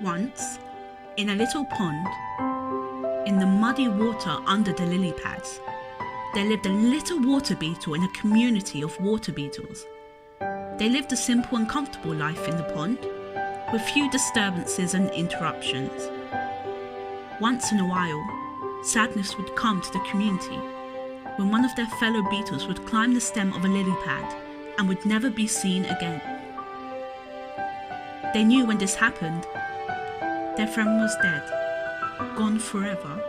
Once, in a little pond, in the muddy water under the lily pads, there lived a little water beetle in a community of water beetles. They lived a simple and comfortable life in the pond, with few disturbances and interruptions. Once in a while, sadness would come to the community when one of their fellow beetles would climb the stem of a lily pad and would never be seen again. They knew when this happened, their friend was dead, gone forever.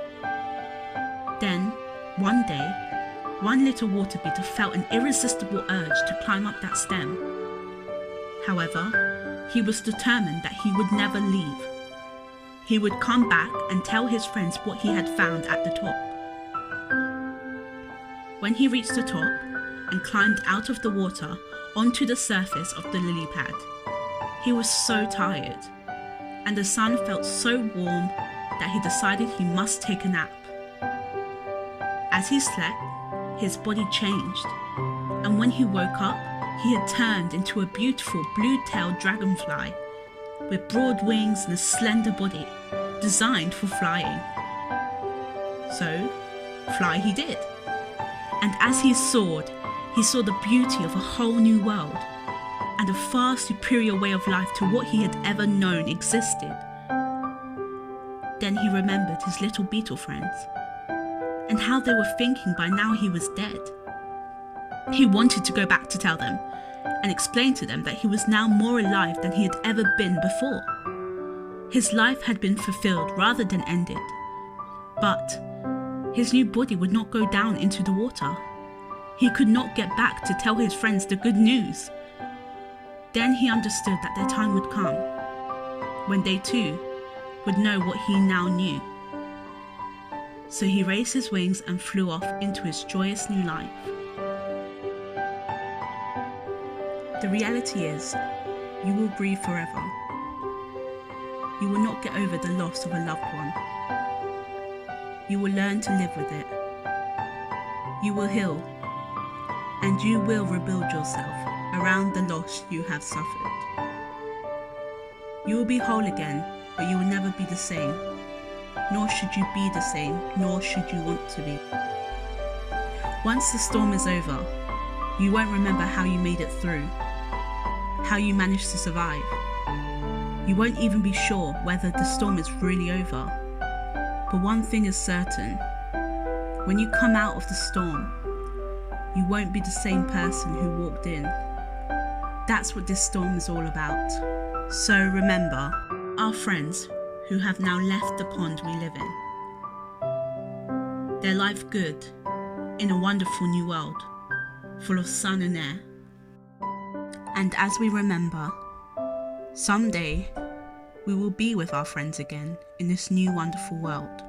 Then, one day, one little water beetle felt an irresistible urge to climb up that stem. However, he was determined that he would never leave. He would come back and tell his friends what he had found at the top. When he reached the top and climbed out of the water onto the surface of the lily pad, he was so tired, and the sun felt so warm that he decided he must take a nap. As he slept, his body changed, and when he woke up, he had turned into a beautiful blue-tailed dragonfly with broad wings and a slender body designed for flying. So, fly he did. And as he soared, he saw the beauty of a whole new world and a far superior way of life to what he had ever known existed. Then he remembered his little beetle friends and how they were thinking by now he was dead. He wanted to go back to tell them and explain to them that he was now more alive than he had ever been before. His life had been fulfilled rather than ended, but his new body would not go down into the water. He could not get back to tell his friends the good news. Then he understood that their time would come, when they too would know what he now knew. So he raised his wings and flew off into his joyous new life. The reality is, you will grieve forever. You will not get over the loss of a loved one. You will learn to live with it. You will heal, and you will rebuild yourself around the loss you have suffered. You will be whole again, but you will never be the same. Nor should you be the same, nor should you want to be. Once the storm is over, you won't remember how you made it through, how you managed to survive. You won't even be sure whether the storm is really over. But one thing is certain, when you come out of the storm, you won't be the same person who walked in. That's what this storm is all about. So remember, our friends who have now left the pond we live in, their life good in a wonderful new world, full of sun and air. And as we remember, someday we will be with our friends again in this new wonderful world.